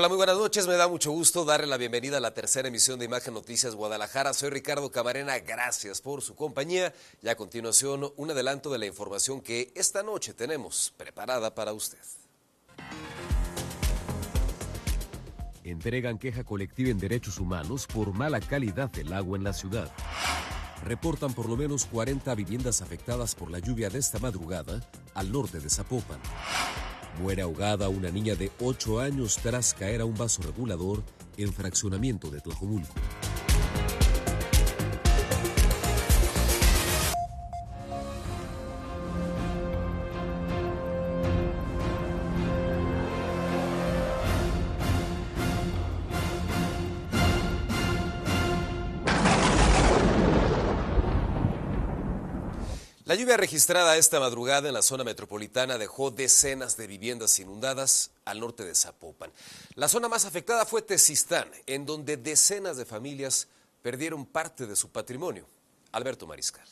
Hola, muy buenas noches. Me da mucho gusto darle la bienvenida a la tercera emisión de Imagen Noticias Guadalajara. Soy Ricardo Camarena, gracias por su compañía. Y a continuación, un adelanto de la información que esta noche tenemos preparada para usted. Entregan queja colectiva en derechos humanos por mala calidad del agua en la ciudad. Reportan por lo menos 40 viviendas afectadas por la lluvia de esta madrugada al norte de Zapopan. Muere ahogada una niña de 8 años tras caer a un vaso regulador en fraccionamiento de Tlajomulco. La lluvia registrada esta madrugada en la zona metropolitana dejó decenas de viviendas inundadas al norte de Zapopan. La zona más afectada fue Tezistán, en donde decenas de familias perdieron parte de su patrimonio. Alberto Mariscal.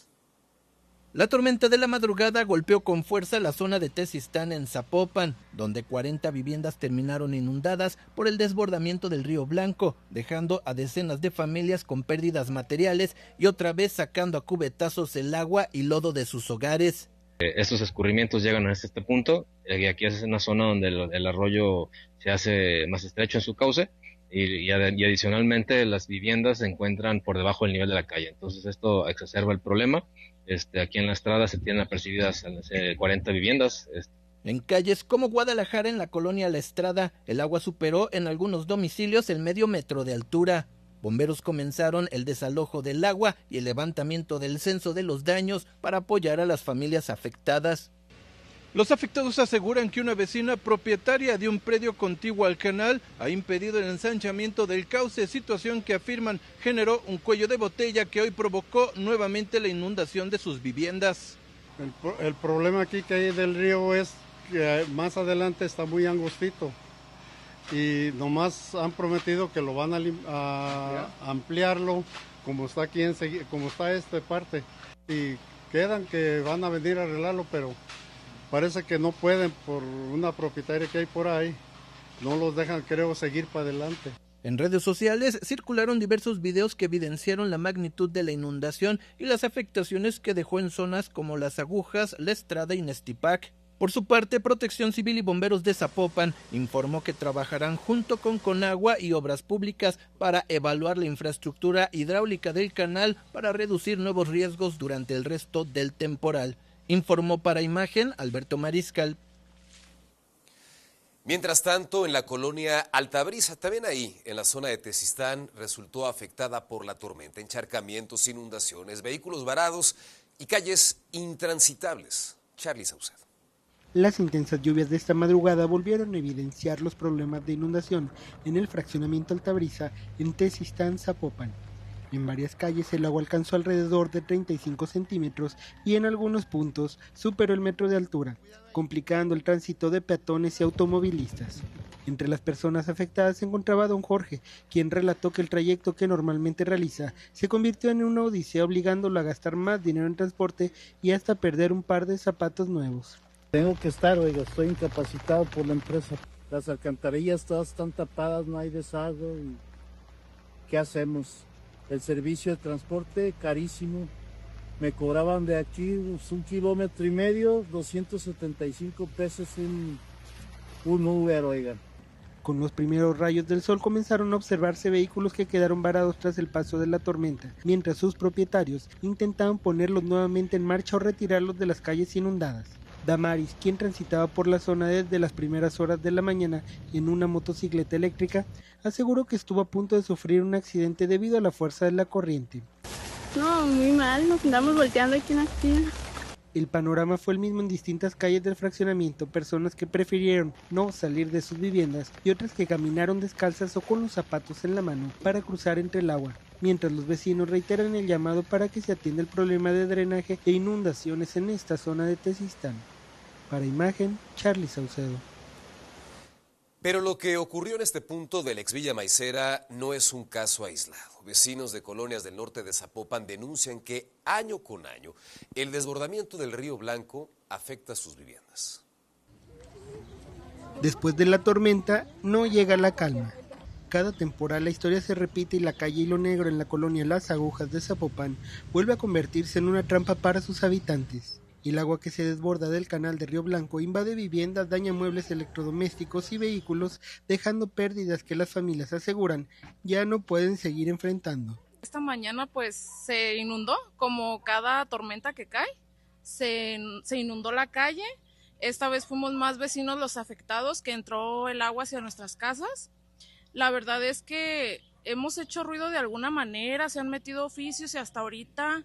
La tormenta de la madrugada golpeó con fuerza la zona de Tezistán en Zapopan, donde 40 viviendas terminaron inundadas por el desbordamiento del río Blanco, dejando a decenas de familias con pérdidas materiales y otra vez sacando a cubetazos el agua y lodo de sus hogares. Estos escurrimientos llegan hasta este punto, y aquí es una zona donde el arroyo se hace más estrecho en su cauce y adicionalmente las viviendas se encuentran por debajo del nivel de la calle, entonces esto exacerba el problema. Aquí en la Estrada se tienen apercibidas 40 viviendas. En calles como Guadalajara, en la colonia La Estrada, el agua superó en algunos domicilios el medio metro de altura. Bomberos comenzaron el desalojo del agua y el levantamiento del censo de los daños para apoyar a las familias afectadas. Los afectados aseguran que una vecina propietaria de un predio contiguo al canal ha impedido el ensanchamiento del cauce, situación que afirman generó un cuello de botella que hoy provocó nuevamente la inundación de sus viviendas. El problema aquí que hay del río es que más adelante está muy angostito y nomás han prometido que lo van a ampliarlo como está aquí como está esta parte y quedan que van a venir a arreglarlo, pero parece que no pueden por una propietaria que hay por ahí. No los dejan, creo, seguir para adelante. En redes sociales circularon diversos videos que evidenciaron la magnitud de la inundación y las afectaciones que dejó en zonas como Las Agujas, La Estrada y Nestipac. Por su parte, Protección Civil y Bomberos de Zapopan informó que trabajarán junto con Conagua y Obras Públicas para evaluar la infraestructura hidráulica del canal para reducir nuevos riesgos durante el resto del temporal. Informó para Imagen Alberto Mariscal. Mientras tanto, en la colonia Altabrisa, también ahí, en la zona de Tezistán, resultó afectada por la tormenta. Encharcamientos, inundaciones, vehículos varados y calles intransitables. Charly Saucedo. Las intensas lluvias de esta madrugada volvieron a evidenciar los problemas de inundación en el fraccionamiento Altabrisa en Tezistán, Zapopan. En varias calles el agua alcanzó alrededor de 35 centímetros y en algunos puntos superó el metro de altura, complicando el tránsito de peatones y automovilistas. Entre las personas afectadas se encontraba don Jorge, quien relató que el trayecto que normalmente realiza se convirtió en una odisea, obligándolo a gastar más dinero en transporte y hasta perder un par de zapatos nuevos. Tengo que estar, estoy incapacitado por la empresa. Las alcantarillas todas están tapadas, no hay desagüe. ¿Qué hacemos? El servicio de transporte carísimo. Me cobraban de aquí 1,5 kilómetros, 275 pesos un Uber, oigan. Con los primeros rayos del sol comenzaron a observarse vehículos que quedaron varados tras el paso de la tormenta, mientras sus propietarios intentaban ponerlos nuevamente en marcha o retirarlos de las calles inundadas. Damaris, quien transitaba por la zona desde las primeras horas de la mañana en una motocicleta eléctrica, aseguró que estuvo a punto de sufrir un accidente debido a la fuerza de la corriente. No, muy mal, nos andamos volteando aquí en la esquina. El panorama fue el mismo en distintas calles del fraccionamiento, personas que prefirieron no salir de sus viviendas y otras que caminaron descalzas o con los zapatos en la mano para cruzar entre el agua, mientras los vecinos reiteran el llamado para que se atienda el problema de drenaje e inundaciones en esta zona de Tezistán. Para Imagen, Charly Saucedo. Pero lo que ocurrió en este punto del ex Villa Maicera no es un caso aislado. Vecinos de colonias del norte de Zapopan denuncian que año con año el desbordamiento del río Blanco afecta sus viviendas. Después de la tormenta, no llega la calma. Cada temporada la historia se repite y la calle Hilo Negro en la colonia Las Agujas de Zapopan vuelve a convertirse en una trampa para sus habitantes. El agua que se desborda del canal de Río Blanco invade viviendas, daña muebles electrodomésticos y vehículos, dejando pérdidas que las familias aseguran ya no pueden seguir enfrentando. Esta mañana pues se inundó, como cada tormenta que cae, se inundó la calle. Esta vez fuimos más vecinos los afectados, que entró el agua hacia nuestras casas. La verdad es que hemos hecho ruido de alguna manera, se han metido oficios y hasta ahorita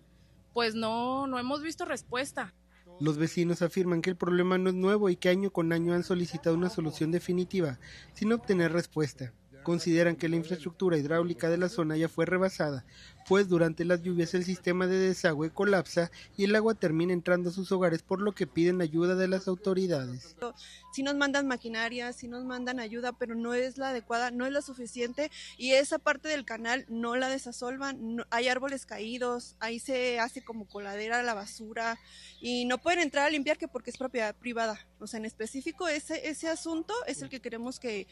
pues no hemos visto respuesta. Los vecinos afirman que el problema no es nuevo y que año con año han solicitado una solución definitiva, sin obtener respuesta. Consideran que la infraestructura hidráulica de la zona ya fue rebasada, pues durante las lluvias el sistema de desagüe colapsa y el agua termina entrando a sus hogares, por lo que piden ayuda de las autoridades. Sí nos mandan maquinaria, sí nos mandan ayuda, pero no es la adecuada, no es la suficiente, y esa parte del canal no la desasolvan, hay árboles caídos, ahí se hace como coladera la basura y no pueden entrar a limpiar que porque es propiedad privada. O sea, en específico ese asunto es el que queremos que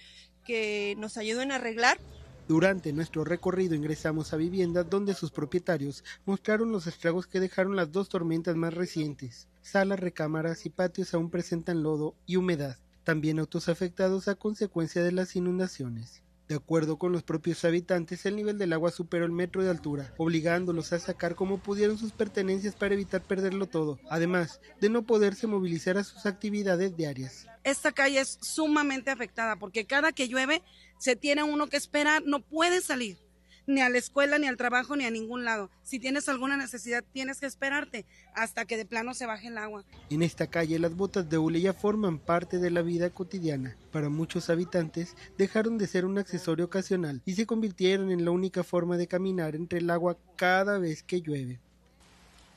nos ayuden a arreglar. Durante nuestro recorrido ingresamos a viviendas donde sus propietarios mostraron los estragos que dejaron las dos tormentas más recientes. Salas, recámaras y patios aún presentan lodo y humedad, también autos afectados a consecuencia de las inundaciones. De acuerdo con los propios habitantes, el nivel del agua superó el metro de altura, obligándolos a sacar como pudieron sus pertenencias para evitar perderlo todo, además de no poderse movilizar a sus actividades diarias. Esta calle es sumamente afectada porque cada que llueve se tiene uno que esperar, no puede salir ni a la escuela, ni al trabajo, ni a ningún lado. Si tienes alguna necesidad, tienes que esperarte hasta que de plano se baje el agua. En esta calle las botas de hule ya forman parte de la vida cotidiana. Para muchos habitantes dejaron de ser un accesorio ocasional y se convirtieron en la única forma de caminar entre el agua cada vez que llueve.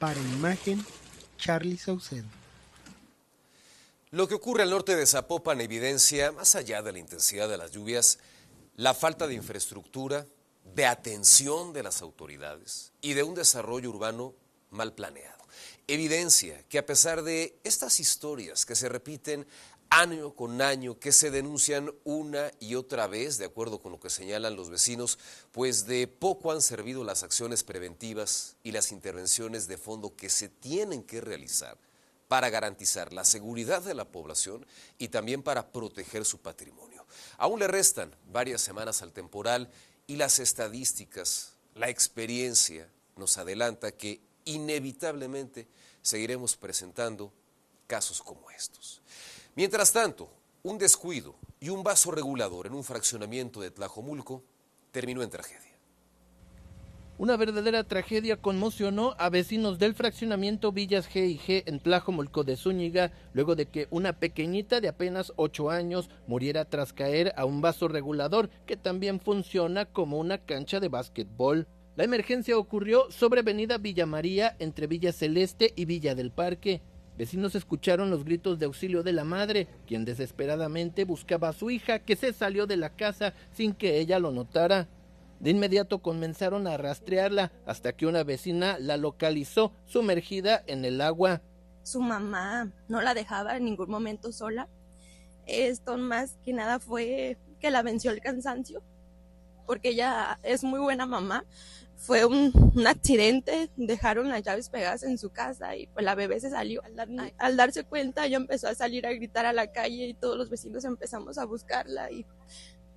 Para Imagen, Charlie Saucedo. Lo que ocurre al norte de Zapopan evidencia, más allá de la intensidad de las lluvias, la falta de infraestructura, de atención de las autoridades y de un desarrollo urbano mal planeado. Evidencia que a pesar de estas historias que se repiten año con año, que se denuncian una y otra vez, de acuerdo con lo que señalan los vecinos, pues de poco han servido las acciones preventivas y las intervenciones de fondo que se tienen que realizar para garantizar la seguridad de la población y también para proteger su patrimonio. Aún le restan varias semanas al temporal y las estadísticas, la experiencia nos adelanta que inevitablemente seguiremos presentando casos como estos. Mientras tanto, un descuido y un vaso regulador en un fraccionamiento de Tlajomulco terminó en tragedia. Una verdadera tragedia conmocionó a vecinos del fraccionamiento Villas G y G en Tlajomulco de Zúñiga, luego de que una pequeñita de apenas 8 años muriera tras caer a un vaso regulador que también funciona como una cancha de básquetbol. La emergencia ocurrió sobre avenida Villa María, entre Villa Celeste y Villa del Parque. Vecinos escucharon los gritos de auxilio de la madre, quien desesperadamente buscaba a su hija, que se salió de la casa sin que ella lo notara. De inmediato comenzaron a rastrearla hasta que una vecina la localizó sumergida en el agua. Su mamá no la dejaba en ningún momento sola. Esto más que nada fue que la venció el cansancio, porque ella es muy buena mamá. Fue un accidente, dejaron las llaves pegadas en su casa y pues la bebé se salió. Al darse cuenta ella empezó a salir a gritar a la calle y todos los vecinos empezamos a buscarla y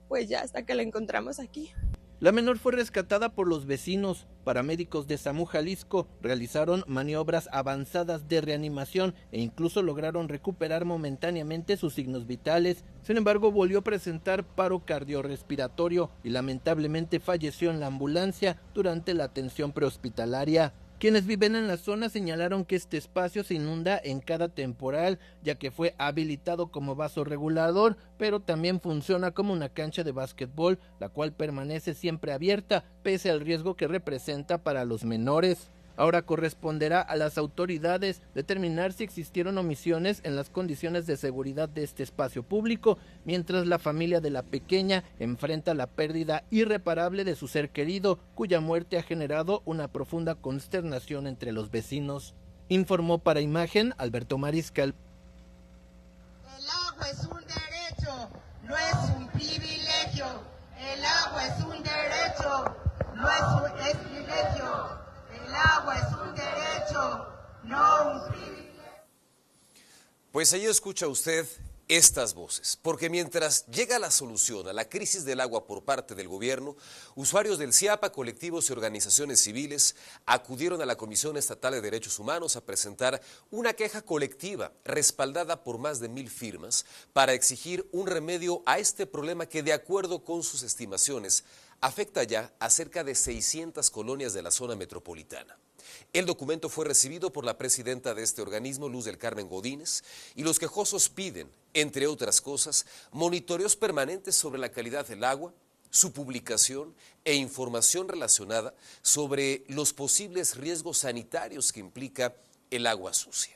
pues ya hasta que la encontramos aquí. La menor fue rescatada por los vecinos. Paramédicos de SAMU Jalisco realizaron maniobras avanzadas de reanimación e incluso lograron recuperar momentáneamente sus signos vitales. Sin embargo, volvió a presentar paro cardiorrespiratorio y lamentablemente falleció en la ambulancia durante la atención prehospitalaria. Quienes viven en la zona señalaron que este espacio se inunda en cada temporal, ya que fue habilitado como vaso regulador, pero también funciona como una cancha de básquetbol, la cual permanece siempre abierta, pese al riesgo que representa para los menores. Ahora corresponderá a las autoridades determinar si existieron omisiones en las condiciones de seguridad de este espacio público, mientras la familia de la pequeña enfrenta la pérdida irreparable de su ser querido, cuya muerte ha generado una profunda consternación entre los vecinos. Informó para Imagen Alberto Mariscal. El agua es un derecho. no es un privilegio, el agua es un derecho, no es privilegio, el agua es un derecho, no un privilegio. Pues ahí escucha usted estas voces, porque mientras llega la solución a la crisis del agua por parte del gobierno, usuarios del CIAPA, colectivos y organizaciones civiles acudieron a la Comisión Estatal de Derechos Humanos a presentar una queja colectiva respaldada por más de 1000 firmas para exigir un remedio a este problema que, de acuerdo con sus estimaciones, afecta ya a cerca de 600 colonias de la zona metropolitana. El documento fue recibido por la presidenta de este organismo, Luz del Carmen Godínez, y los quejosos piden, entre otras cosas, monitoreos permanentes sobre la calidad del agua, su publicación e información relacionada sobre los posibles riesgos sanitarios que implica el agua sucia.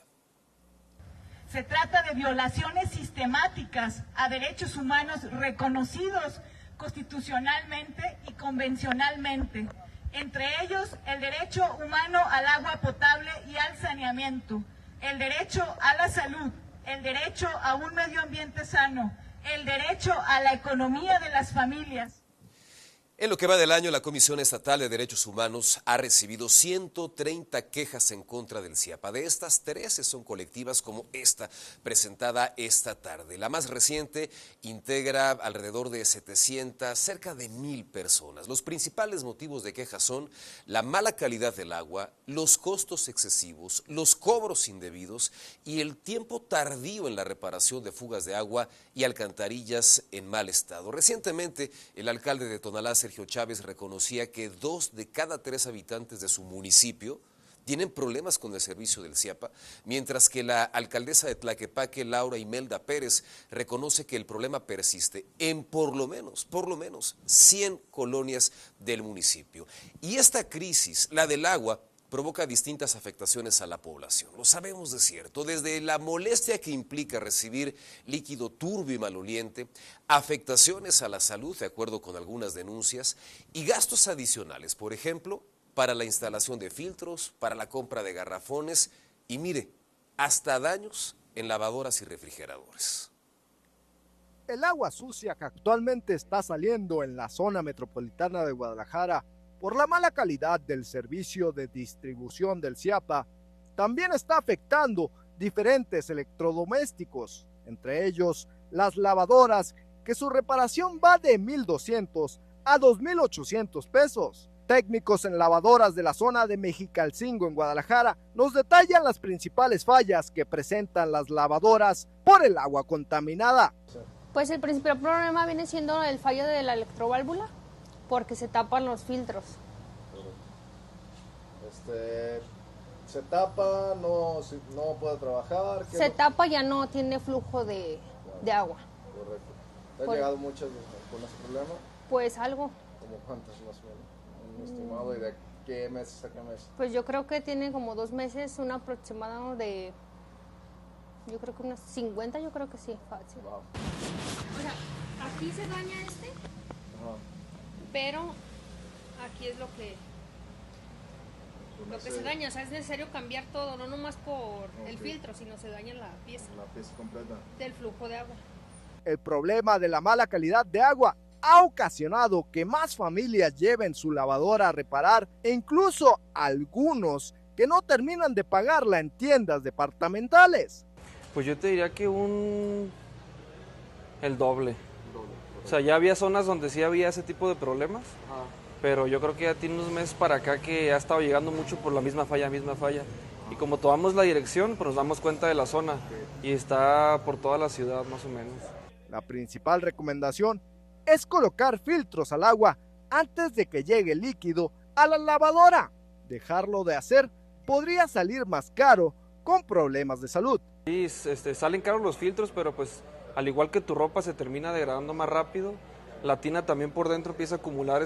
Se trata de violaciones sistemáticas a derechos humanos reconocidos constitucionalmente y convencionalmente, entre ellos el derecho humano al agua potable y al saneamiento, el derecho a la salud, el derecho a un medio ambiente sano, el derecho a la economía de las familias. En lo que va del año, la Comisión Estatal de Derechos Humanos ha recibido 130 quejas en contra del CIAPA. De estas, 13 son colectivas, como esta presentada esta tarde. La más reciente integra alrededor de 700, cerca de 1000 personas. Los principales motivos de queja son la mala calidad del agua, los costos excesivos, los cobros indebidos y el tiempo tardío en la reparación de fugas de agua y alcantarillas en mal estado. Recientemente, el alcalde de Tonalá, Sergio Chávez, reconocía que 2 de cada 3 habitantes de su municipio tienen problemas con el servicio del CIAPA, mientras que la alcaldesa de Tlaquepaque, Laura Imelda Pérez, reconoce que el problema persiste en por lo menos 100 colonias del municipio. Y esta crisis, la del agua, provoca distintas afectaciones a la población. Lo sabemos de cierto, desde la molestia que implica recibir líquido turbio y maloliente, afectaciones a la salud, de acuerdo con algunas denuncias, y gastos adicionales, por ejemplo, para la instalación de filtros, para la compra de garrafones y, mire, hasta daños en lavadoras y refrigeradores. El agua sucia que actualmente está saliendo en la zona metropolitana de Guadalajara por la mala calidad del servicio de distribución del CIAPA, también está afectando diferentes electrodomésticos, entre ellos las lavadoras, que su reparación va de 1,200 a 2,800 pesos. Técnicos en lavadoras de la zona de Mexicalcingo en Guadalajara nos detallan las principales fallas que presentan las lavadoras por el agua contaminada. Pues el principal problema viene siendo el fallo de la electroválvula, porque se tapan los filtros. Se tapa, no puede trabajar. Se tapa, ya no tiene flujo de agua. Correcto. ¿Te han llegado muchas con ese problema? Pues algo. ¿Como cuántas más o menos? Un estimado, ¿y de qué meses a qué mes? Pues yo creo que tiene como 2 meses, un aproximado de, yo creo que unos 50, yo creo que sí, fácil. Wow. O sea, aquí se daña este. Ajá. Pero aquí es lo que se daña, o sea, es necesario cambiar todo, no nomás por el filtro, sino se daña la pieza completa del flujo de agua. El problema de la mala calidad de agua ha ocasionado que más familias lleven su lavadora a reparar e incluso algunos que no terminan de pagarla en tiendas departamentales. Pues yo te diría que el doble. O sea, ya había zonas donde sí había ese tipo de problemas, pero yo creo que ya tiene unos meses para acá que ha estado llegando mucho por la misma falla. Y como tomamos la dirección, pues nos damos cuenta de la zona y está por toda la ciudad más o menos. La principal recomendación es colocar filtros al agua antes de que llegue el líquido a la lavadora. Dejarlo de hacer podría salir más caro con problemas de salud. Sí, salen caros los filtros, pero pues al igual que tu ropa se termina degradando más rápido, la tina también por dentro empieza a acumular,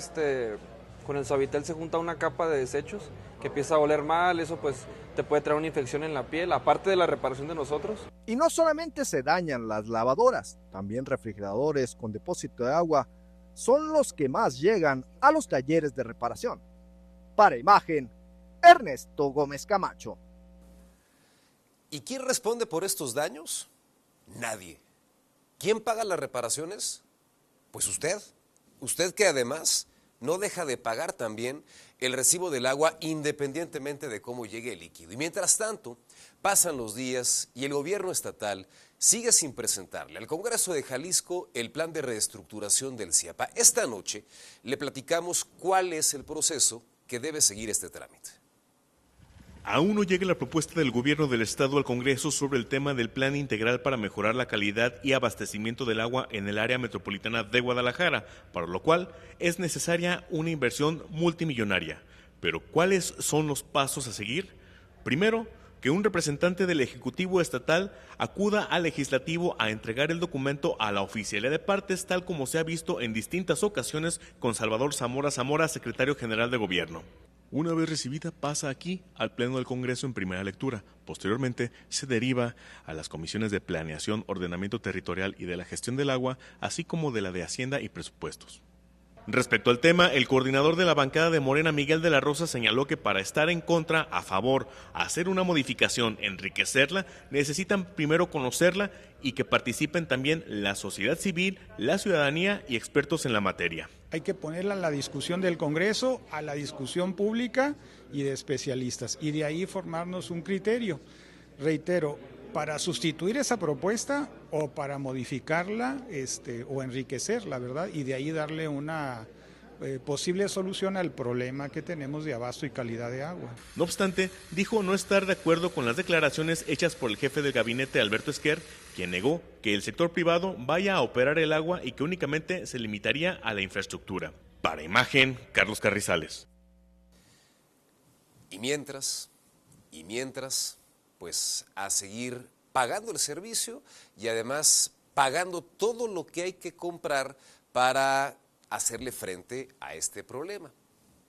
con el Suavitel se junta una capa de desechos que empieza a oler mal, eso pues te puede traer una infección en la piel, aparte de la reparación de nosotros. Y no solamente se dañan las lavadoras, también refrigeradores con depósito de agua son los que más llegan a los talleres de reparación. Para Imagen, Ernesto Gómez Camacho. ¿Y quién responde por estos daños? Nadie. ¿Quién paga las reparaciones? Pues usted. Usted que además no deja de pagar también el recibo del agua independientemente de cómo llegue el líquido. Y mientras tanto, pasan los días y el gobierno estatal sigue sin presentarle al Congreso de Jalisco el plan de reestructuración del CIAPA. Esta noche le platicamos cuál es el proceso que debe seguir este trámite. Aún no llega la propuesta del gobierno del estado al Congreso sobre el tema del plan integral para mejorar la calidad y abastecimiento del agua en el área metropolitana de Guadalajara, para lo cual es necesaria una inversión multimillonaria. Pero ¿cuáles son los pasos a seguir? Primero, que un representante del Ejecutivo Estatal acuda al Legislativo a entregar el documento a la Oficialía de Partes, tal como se ha visto en distintas ocasiones con Salvador Zamora, secretario general de Gobierno. Una vez recibida, pasa aquí al Pleno del Congreso en primera lectura. Posteriormente, se deriva a las comisiones de Planeación, Ordenamiento Territorial y de la Gestión del Agua, así como de la de Hacienda y Presupuestos. Respecto al tema, el coordinador de la bancada de Morena, Miguel de la Rosa, señaló que para estar en contra, a favor, hacer una modificación, enriquecerla, necesitan primero conocerla y que participen también la sociedad civil, la ciudadanía y expertos en la materia. Hay que ponerla a la discusión del Congreso, a la discusión pública y de especialistas, y de ahí formarnos un criterio. Reitero, para sustituir esa propuesta o para modificarla o enriquecerla, ¿verdad? Y de ahí darle una posible solución al problema que tenemos de abasto y calidad de agua. No obstante, dijo no estar de acuerdo con las declaraciones hechas por el jefe del gabinete, Alberto Esquer, quien negó que el sector privado vaya a operar el agua y que únicamente se limitaría a la infraestructura. Para Imagen, Carlos Carrizales. Y mientras, pues a seguir pagando el servicio y además pagando todo lo que hay que comprar para hacerle frente a este problema.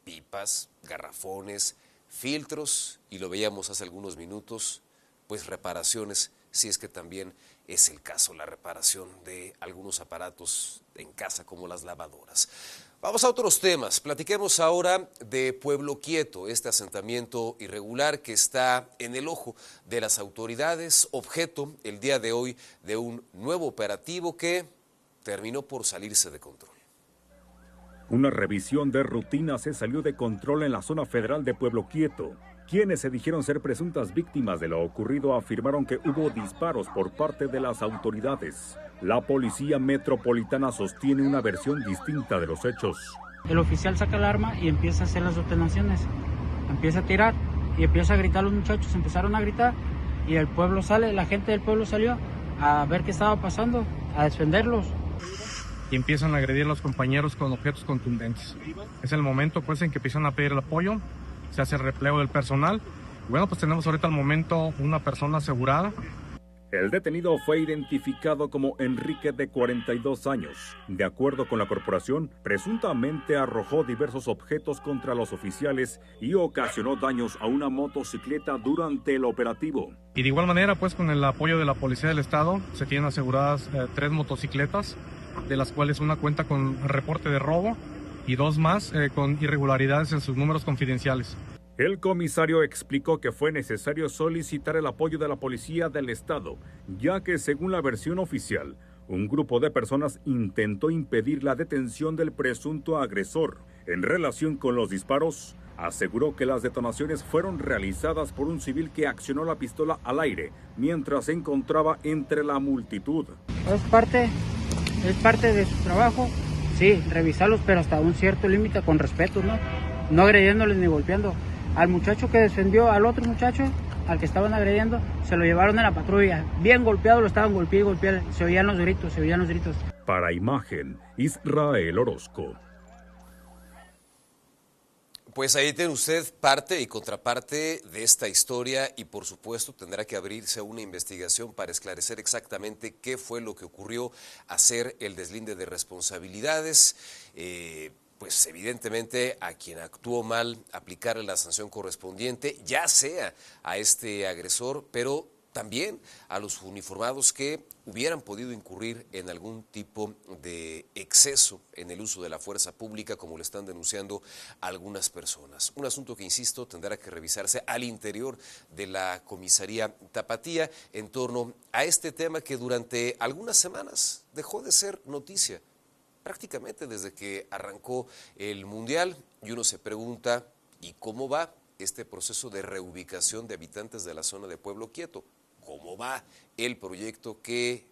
Pipas, garrafones, filtros y lo veíamos hace algunos minutos, pues reparaciones, si es que también es el caso, la reparación de algunos aparatos en casa como las lavadoras. Vamos a otros temas. Platiquemos ahora de Pueblo Quieto, este asentamiento irregular que está en el ojo de las autoridades, objeto el día de hoy de un nuevo operativo que terminó por salirse de control. Una revisión de rutina se salió de control en la zona federal de Pueblo Quieto. Quienes se dijeron ser presuntas víctimas de lo ocurrido afirmaron que hubo disparos por parte de las autoridades. La policía metropolitana sostiene una versión distinta de los hechos. El oficial saca el arma y empieza a hacer las detonaciones. Empieza a tirar y empieza a gritar. Los muchachos empezaron a gritar y el pueblo sale, la gente del pueblo salió a ver qué estaba pasando, a defenderlos. Y empiezan a agredir a los compañeros con objetos contundentes. Es el momento pues en que empiezan a pedir el apoyo, se hace el replego del personal. Bueno, pues tenemos ahorita al momento una persona asegurada. El detenido fue identificado como Enrique, de 42 años. De acuerdo con la corporación, presuntamente arrojó diversos objetos contra los oficiales y ocasionó daños a una motocicleta durante el operativo. Y de igual manera, pues con el apoyo de la Policía del Estado, se tienen aseguradas 3 motocicletas, de las cuales una cuenta con reporte de robo y 2 más con irregularidades en sus números confidenciales. El comisario explicó que fue necesario solicitar el apoyo de la Policía del Estado, ya que según la versión oficial, un grupo de personas intentó impedir la detención del presunto agresor. En relación con los disparos, aseguró que las detonaciones fueron realizadas por un civil que accionó la pistola al aire mientras se encontraba entre la multitud. Es parte de su trabajo, sí, revisarlos, pero hasta un cierto límite, con respeto, no agrediéndoles ni golpeando. Al muchacho que defendió al otro muchacho, al que estaban agrediendo, se lo llevaron a la patrulla. Bien golpeado, lo estaban golpeando, se oían los gritos. Para Imagen, Israel Orozco. Pues ahí tiene usted parte y contraparte de esta historia y por supuesto tendrá que abrirse una investigación para esclarecer exactamente qué fue lo que ocurrió, hacer el deslinde de responsabilidades, pues evidentemente a quien actuó mal aplicarle la sanción correspondiente, ya sea a este agresor, pero también a los uniformados que hubieran podido incurrir en algún tipo de exceso en el uso de la fuerza pública, como lo están denunciando algunas personas. Un asunto que, insisto, tendrá que revisarse al interior de la comisaría Tapatía en torno a este tema que durante algunas semanas dejó de ser noticia, prácticamente desde que arrancó el Mundial, y uno se pregunta, ¿y cómo va este proceso de reubicación de habitantes de la zona de Pueblo Quieto? ¿Cómo va el proyecto que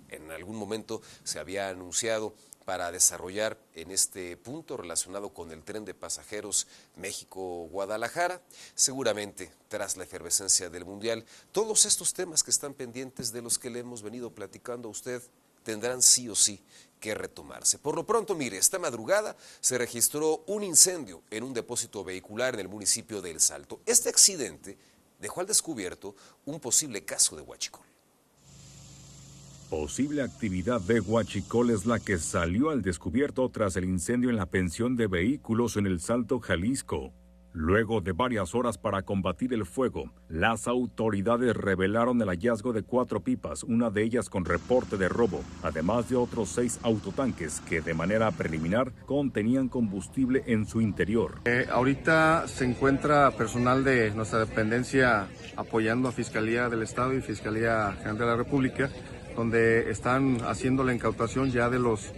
en algún momento se había anunciado para desarrollar en este punto relacionado con el tren de pasajeros México-Guadalajara? Seguramente, tras la efervescencia del Mundial, todos estos temas que están pendientes, de los que le hemos venido platicando a usted, tendrán sí o sí que retomarse. Por lo pronto, mire, esta madrugada se registró un incendio en un depósito vehicular en el municipio de El Salto. Este accidente dejó al descubierto un posible caso de huachicol. Posible actividad de huachicol es la que salió al descubierto tras el incendio en la pensión de vehículos en El Salto, Jalisco. Luego de varias horas para combatir el fuego, las autoridades revelaron el hallazgo de 4 pipas, una de ellas con reporte de robo, además de otros 6 autotanques que de manera preliminar contenían combustible en su interior. Ahorita se encuentra personal de nuestra dependencia apoyando a Fiscalía del Estado y Fiscalía General de la República, donde están haciendo la incautación ya de los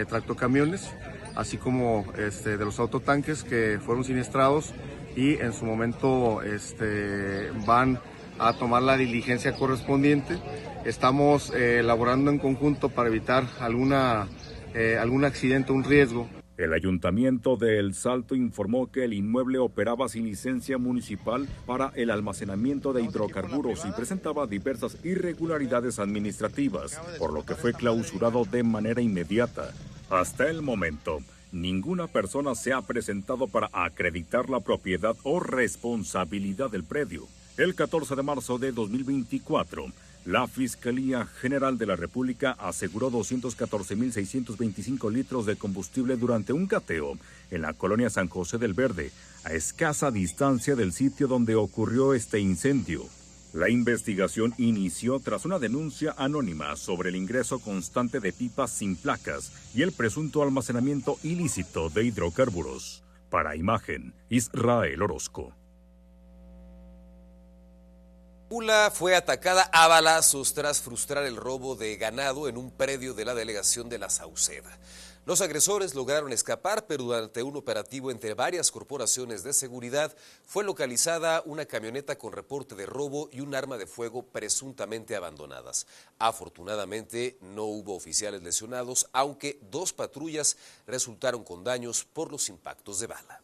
tractocamiones, así como de los autotanques que fueron siniestrados, y en su momento van a tomar la diligencia correspondiente. Estamos elaborando en conjunto para evitar algún accidente, un riesgo. El Ayuntamiento de El Salto informó que el inmueble operaba sin licencia municipal para el almacenamiento de hidrocarburos y presentaba diversas irregularidades administrativas, por lo que fue clausurado de manera inmediata. Hasta el momento, ninguna persona se ha presentado para acreditar la propiedad o responsabilidad del predio. El 14 de marzo de 2024, la Fiscalía General de la República aseguró 214.625 litros de combustible durante un cateo en la colonia San José del Verde, a escasa distancia del sitio donde ocurrió este incendio. La investigación inició tras una denuncia anónima sobre el ingreso constante de pipas sin placas y el presunto almacenamiento ilícito de hidrocarburos. Para Imagen, Israel Orozco. Pula fue atacada a balazos tras frustrar el robo de ganado en un predio de la delegación de La Sauceda. Los agresores lograron escapar, pero durante un operativo entre varias corporaciones de seguridad fue localizada una camioneta con reporte de robo y un arma de fuego presuntamente abandonadas. Afortunadamente no hubo oficiales lesionados, aunque 2 patrullas resultaron con daños por los impactos de bala.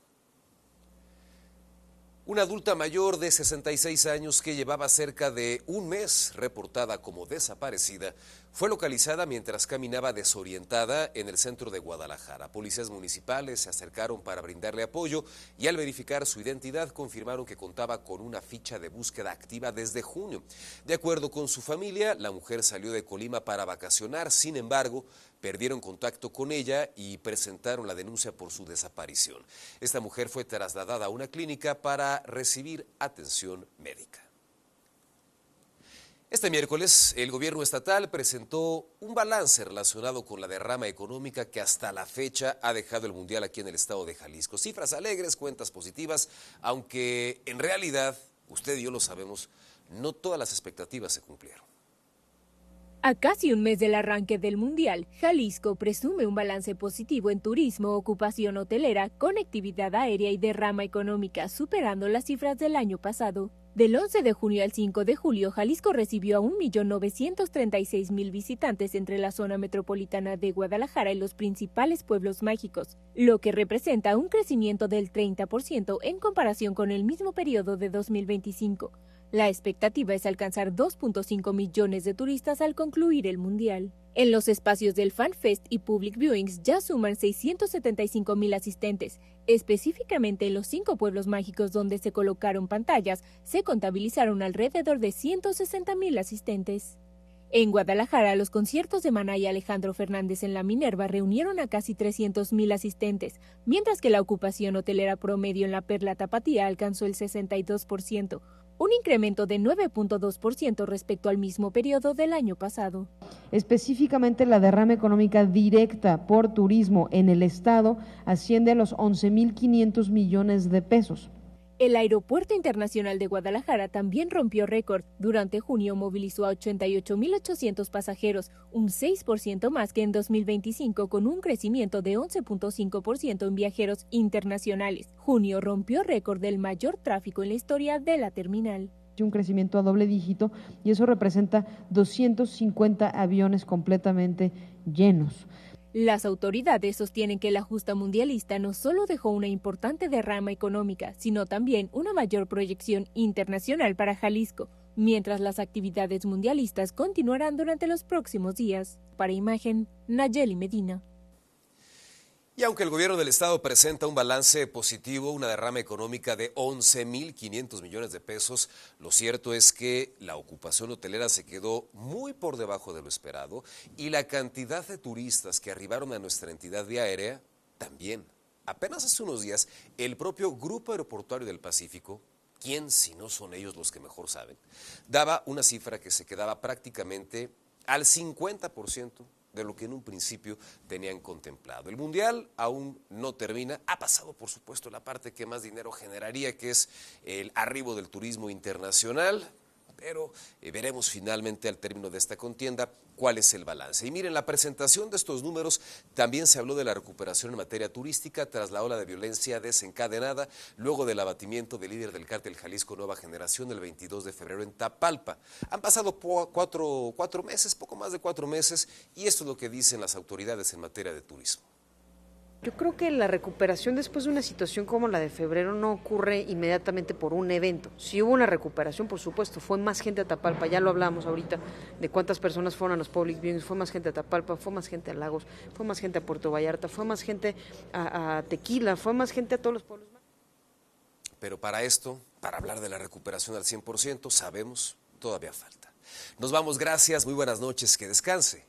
Una adulta mayor de 66 años que llevaba cerca de un mes reportada como desaparecida fue localizada mientras caminaba desorientada en el centro de Guadalajara. Policías municipales se acercaron para brindarle apoyo y al verificar su identidad confirmaron que contaba con una ficha de búsqueda activa desde junio. De acuerdo con su familia, la mujer salió de Colima para vacacionar, sin embargo, perdieron contacto con ella y presentaron la denuncia por su desaparición. Esta mujer fue trasladada a una clínica para recibir atención médica. Este miércoles, el gobierno estatal presentó un balance relacionado con la derrama económica que hasta la fecha ha dejado el Mundial aquí en el estado de Jalisco. Cifras alegres, cuentas positivas, aunque en realidad, usted y yo lo sabemos, no todas las expectativas se cumplieron. A casi un mes del arranque del Mundial, Jalisco presume un balance positivo en turismo, ocupación hotelera, conectividad aérea y derrama económica, superando las cifras del año pasado. Del 11 de junio al 5 de julio, Jalisco recibió a 1.936.000 visitantes entre la zona metropolitana de Guadalajara y los principales pueblos mágicos, lo que representa un crecimiento del 30% en comparación con el mismo periodo de 2025. La expectativa es alcanzar 2.5 millones de turistas al concluir el Mundial. En los espacios del Fan Fest y Public Viewings ya suman 675.000 asistentes. Específicamente en los 5 pueblos mágicos donde se colocaron pantallas, se contabilizaron alrededor de 160.000 asistentes. En Guadalajara, los conciertos de Maná y Alejandro Fernández en la Minerva reunieron a casi 300.000 asistentes, mientras que la ocupación hotelera promedio en la Perla Tapatía alcanzó el 62%. un incremento de 9.2% respecto al mismo periodo del año pasado. Específicamente, la derrama económica directa por turismo en el estado asciende a los 11.500 millones de pesos. El Aeropuerto Internacional de Guadalajara también rompió récord. Durante junio movilizó a 88.800 pasajeros, un 6% más que en 2025, con un crecimiento de 11.5% en viajeros internacionales. Junio rompió récord del mayor tráfico en la historia de la terminal. Un crecimiento a doble dígito, y eso representa 250 aviones completamente llenos. Las autoridades sostienen que la justa mundialista no solo dejó una importante derrama económica, sino también una mayor proyección internacional para Jalisco, mientras las actividades mundialistas continuarán durante los próximos días. Para Imagen, Nayeli Medina. Y aunque el gobierno del estado presenta un balance positivo, una derrama económica de 11.500 millones de pesos, lo cierto es que la ocupación hotelera se quedó muy por debajo de lo esperado y la cantidad de turistas que arribaron a nuestra entidad vía aérea también. Apenas hace unos días, el propio Grupo Aeroportuario del Pacífico, ¿quién si no son ellos los que mejor saben?, daba una cifra que se quedaba prácticamente al 50% de lo que en un principio tenían contemplado. El Mundial aún no termina, ha pasado por supuesto la parte que más dinero generaría, que es el arribo del turismo internacional, pero veremos finalmente al término de esta contienda cuál es el balance. Y miren, la presentación de estos números también se habló de la recuperación en materia turística tras la ola de violencia desencadenada luego del abatimiento del líder del cártel Jalisco Nueva Generación el 22 de febrero en Tapalpa. Han pasado cuatro meses, poco más de 4 meses, y esto es lo que dicen las autoridades en materia de turismo. Yo creo que la recuperación después de una situación como la de febrero no ocurre inmediatamente por un evento. Si hubo una recuperación, por supuesto, fue más gente a Tapalpa, ya lo hablamos ahorita de cuántas personas fueron a los public viewings, fue más gente a Tapalpa, fue más gente a Lagos, fue más gente a Puerto Vallarta, fue más gente a Tequila, fue más gente a todos los pueblos. Pero para esto, para hablar de la recuperación al 100%, sabemos, todavía falta. Nos vamos, gracias, muy buenas noches, que descanse